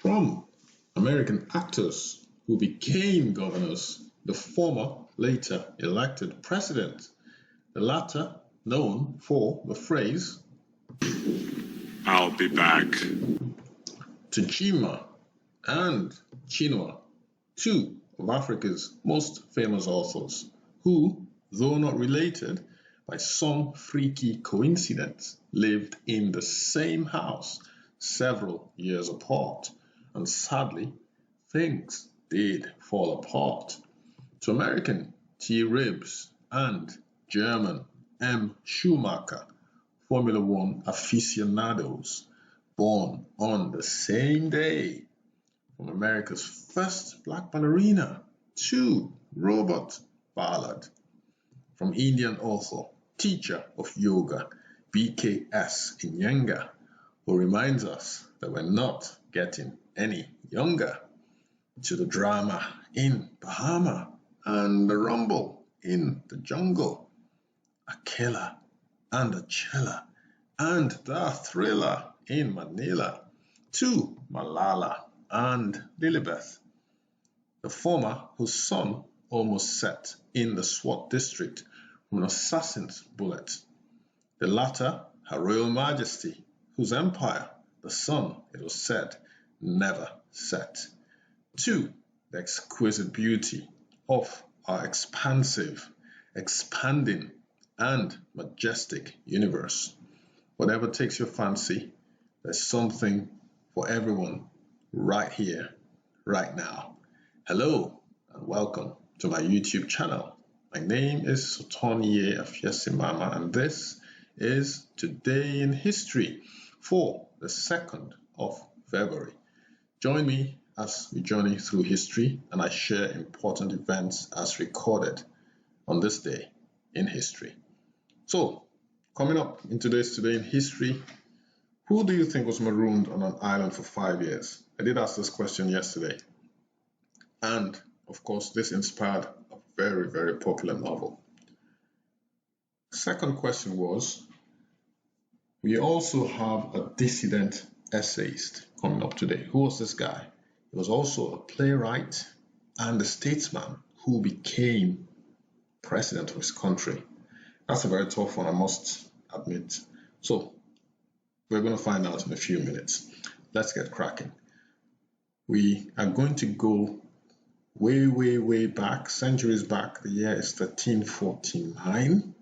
From American actors who became governors, the former later elected president, the latter known for the phrase, "I'll be back," to Chima and Chinua, two of Africa's most famous authors, who, though not related, by some freaky coincidence, lived in the same house several years apart, and sadly, things did fall apart. To American T. Ribs and German M. Schumacher, Formula One aficionados, born on the same day. From America's first black ballerina to Robert Ballard. From Indian author, teacher of yoga, BKS Iyengar, who reminds us that we're not getting any younger. To the drama in Bahama and the rumble in the jungle. A killer and a chiller and the thriller in Manila. To Malala and Lilibeth, the former whose son almost set in the SWAT district from an assassin's bullet. The latter, Her Royal Majesty, whose empire the sun, it was said, never set. To the exquisite beauty of our expansive, expanding, and majestic universe. Whatever takes your fancy, there's something for everyone right here, right now. Hello, and welcome to my YouTube channel. My name is Sotonye Afiesimama, and this is Today in History for the 2nd of February. Join me as we journey through history and I share important events as recorded on this day in history. So, coming up in today's Today in History, who do you think was marooned on an island for 5 years? I did ask this question yesterday. And, of course, this inspired a very, very popular novel. Second question was, we also have a dissident essayist coming up today. Who was this guy? He was also a playwright and a statesman who became president of his country. That's a very tough one, I must admit. So, we're going to find out in a few minutes. Let's get cracking. We are going to go way, way, way back, centuries back. The year is 1349.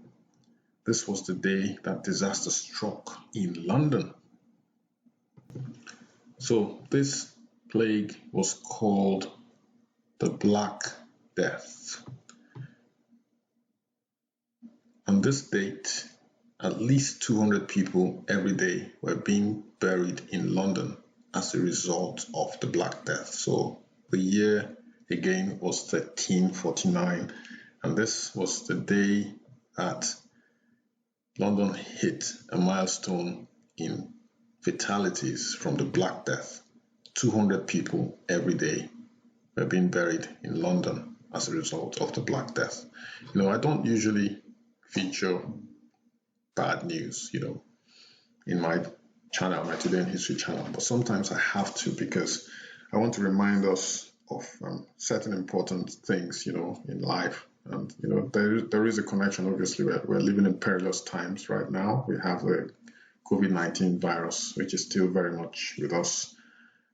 This was the day that disaster struck in London. So this plague was called the Black Death. On this date, at least 200 people every day were being buried in London as a result of the Black Death. So the year again was 1349, and this was the day that London hit a milestone in fatalities from the Black Death. 200 people every day were being buried in London as a result of the Black Death. I don't usually feature bad news, in my channel, my Today in History channel, but sometimes I have to because I want to remind us of certain important things, in life. And, there is a connection, obviously. We're living in perilous times right now. We have the COVID-19 virus, which is still very much with us.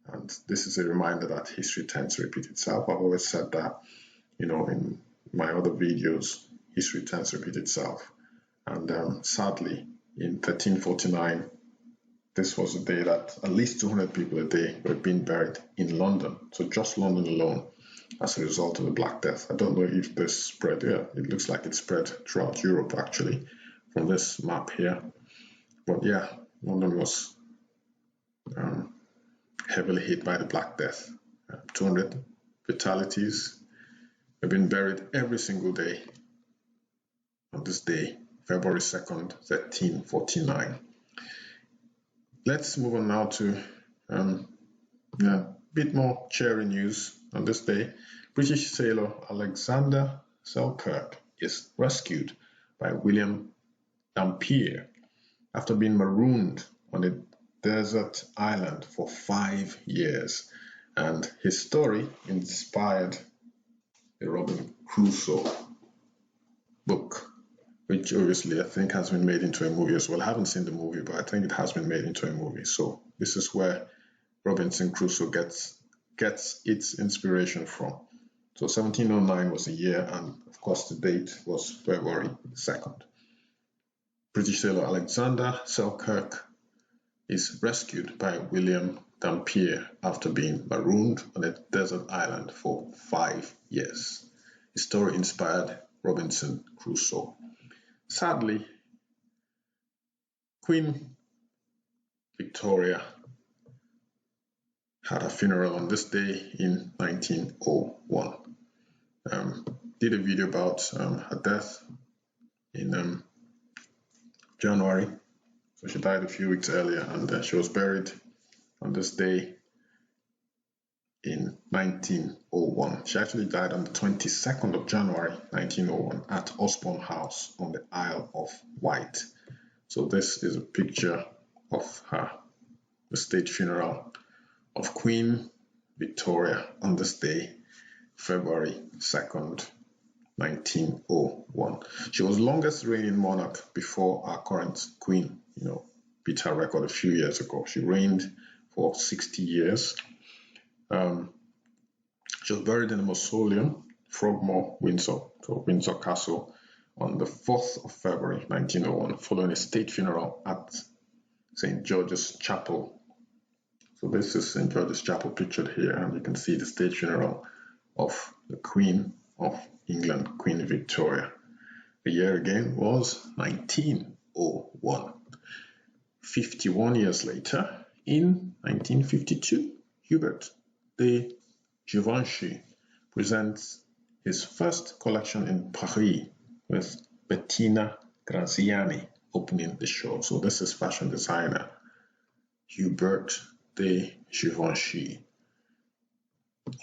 And this is a reminder that history tends to repeat itself. I've always said that, in my other videos, history tends to repeat itself. And sadly, in 1349, this was a day that at least 200 people a day were being buried in London. So just London alone as a result of the Black Death. I don't know if this spread. Yeah, it looks like it spread throughout Europe, actually, from this map here. But yeah, London was heavily hit by the Black Death. 200 fatalities have been buried every single day on this day, February 2nd, 1349. Let's move on now to a bit more cheery news on this day. British sailor Alexander Selkirk is rescued by William Dampier after being marooned on a desert island for 5 years, and his story inspired the Robinson Crusoe book, which obviously I think has been made into a movie as well. I haven't seen the movie, but I think it has been made into a movie. So this is where Robinson Crusoe gets its inspiration from. So 1709 was the year, and of course the date was February 2nd. British sailor Alexander Selkirk is rescued by William Dampier after being marooned on a desert island for 5 years. His story inspired Robinson Crusoe. Sadly, Queen Victoria had a funeral on this day in 1901. Did a video about her death in January. So she died a few weeks earlier, and she was buried on this day in 1901. She actually died on the 22nd of January 1901 at Osborne House on the Isle of Wight. So this is a picture of the state funeral of Queen Victoria on this day, February 2nd, 1901. She was the longest reigning monarch before our current queen, beat her record a few years ago. She reigned for 60 years. She was buried in the Mausoleum, Frogmore, Windsor, so Windsor Castle, on the 4th of February 1901, following a state funeral at St. George's Chapel. So this is St. George's Chapel pictured here, and you can see the state funeral of the Queen of England, Queen Victoria. The year again was 1901. 51 years later, in 1952, Hubert de Givenchy presents his first collection in Paris with Bettina Graziani opening the show. So this is fashion designer Hubert de Givenchy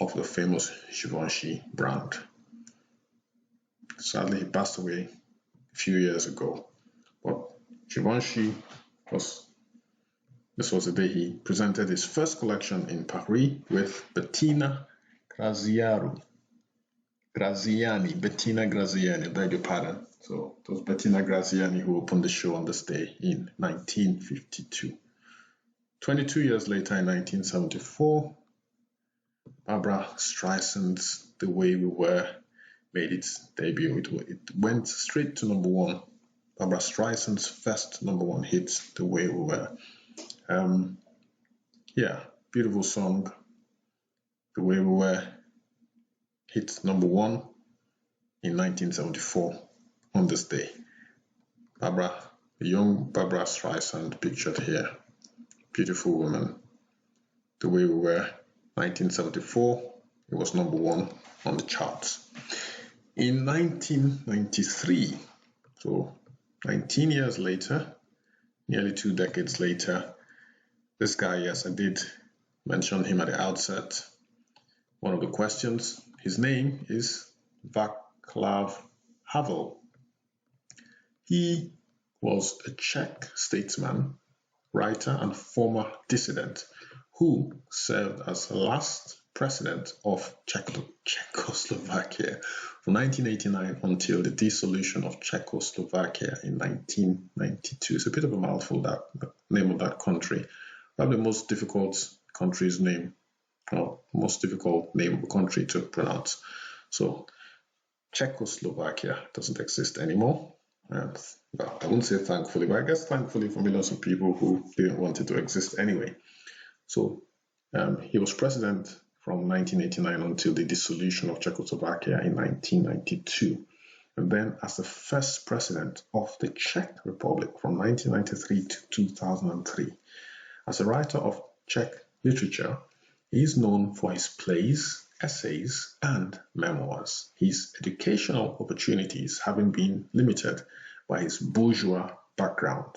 of the famous Givenchy brand. Sadly, he passed away a few years ago, but Givenchy this was the day he presented his first collection in Paris with Bettina Graziani, I beg your pardon. So it was Bettina Graziani who opened the show on this day in 1952. 22 years later, in 1974, Barbra Streisand's The Way We Were made its debut. It went straight to number one. Barbra Streisand's first number one hit, The Way We Were. Beautiful song. The Way We Were hit number one in 1974 on this day. The young Barbra Streisand pictured here. Beautiful woman. The Way We Were, 1974, it was number one on the charts. In 1993, so 19 years later, nearly 2 decades later, this guy, yes, I did mention him at the outset. One of the questions, his name is Václav Havel. He was a Czech statesman, writer, and former dissident who served as the last president of Czechoslovakia from 1989 until the dissolution of Czechoslovakia in 1992. It's a bit of a mouthful, that the name of that country. Probably the most difficult country's name, or most difficult name of a country to pronounce. So Czechoslovakia doesn't exist anymore. And, well, I wouldn't say thankfully, but I guess thankfully for millions of people who didn't want it to exist anyway. So he was president from 1989 until the dissolution of Czechoslovakia in 1992. And then as the first president of the Czech Republic from 1993 to 2003. As a writer of Czech literature, he is known for his plays, essays, and memoirs, his educational opportunities having been limited by his bourgeois background.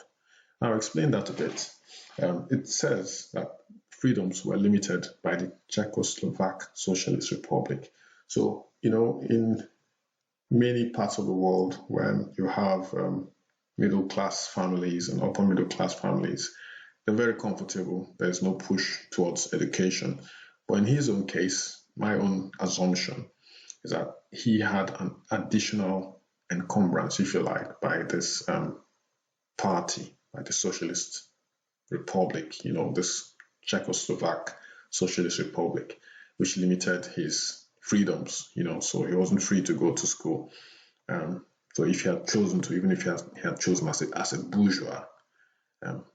I'll explain that a bit. It says that freedoms were limited by the Czechoslovak Socialist Republic. So, in many parts of the world, when you have middle-class families and upper middle-class families, they're very comfortable. There's no push towards education. But in his own case, my own assumption is that he had an additional encumbrance, if you like, by this party, by the Socialist Republic, this Czechoslovak Socialist Republic, which limited his freedoms, so he wasn't free to go to school. So if he had chosen to, even if he had chosen as a bourgeois,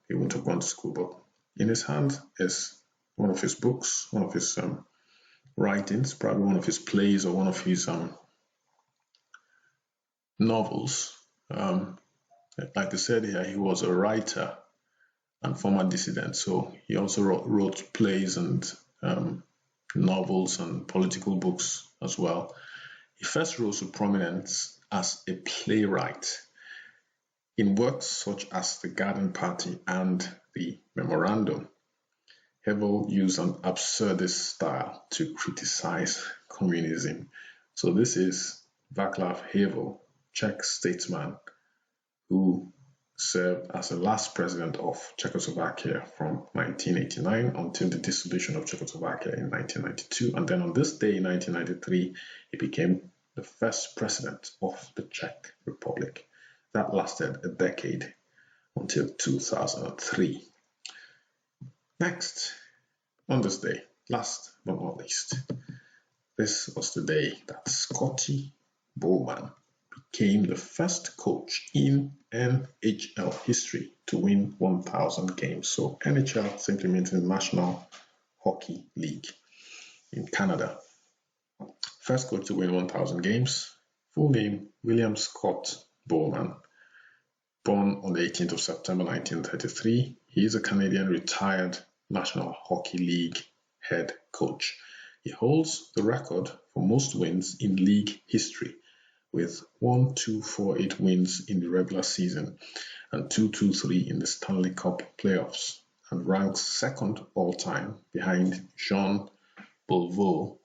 he wouldn't have gone to school. But in his hand is one of his books, one of his writings, probably one of his plays or one of his novels. Like I said here, he was a writer and former dissident, so he also wrote plays and novels and political books as well. He first rose to prominence as a playwright in works such as The Garden Party and The Memorandum. Havel used an absurdist style to criticize communism. So this is Václav Havel, Czech statesman who served as the last president of Czechoslovakia from 1989 until the dissolution of Czechoslovakia in 1992. And then on this day in 1993, he became the first president of the Czech Republic. That lasted a decade until 2003. Next, on this day, last but not least, this was the day that Scotty Bowman became the first coach in NHL history to win 1,000 games. So NHL simply means the National Hockey League in Canada. First coach to win 1,000 games, full name William Scott Bowman. Born on the 18th of September 1933, he is a Canadian retired National Hockey League head coach. He holds the record for most wins in league history, with 1,248 wins in the regular season and 223 in the Stanley Cup playoffs, and ranks second all-time behind Jean Boulevard,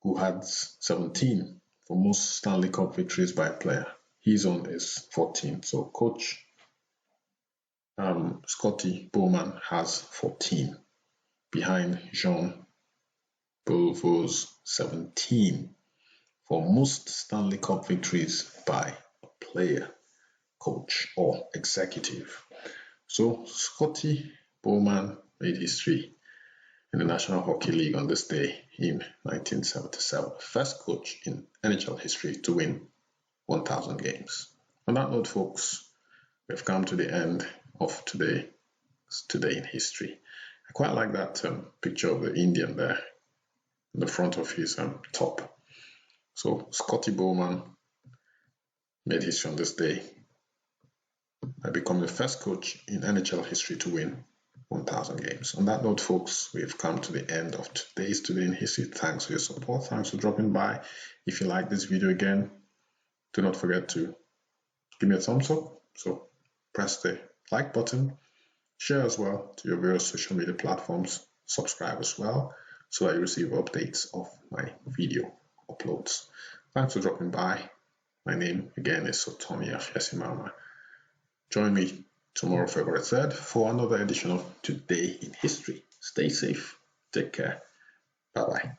who had 17 for most Stanley Cup victories by a player. His own is 14. So coach Scotty Bowman has 14 behind Jean Boulevard's 17 for most Stanley Cup victories by a player, coach, or executive. So Scotty Bowman made history in the National Hockey League on this day in 1977. First coach in NHL history to win 1,000 games. On that note, folks, we've come to the end of today in history. I quite like that picture of the Indian there in the front of his top. So Scotty Bowman made history on this day by becoming the first coach in NHL history to win 1,000 games. On that note, folks, we've come to the end of today's Today in History. Thanks for your support. Thanks for dropping by. If you like this video again, do not forget to give me a thumbs up. So press the like button, share as well to your various social media platforms, subscribe as well so that you receive updates of my video uploads. Thanks for dropping by. My name again is Sotonye Afiesimama. Join me tomorrow, February 3rd, for another edition of Today in History. Stay safe. Take care. Bye-bye.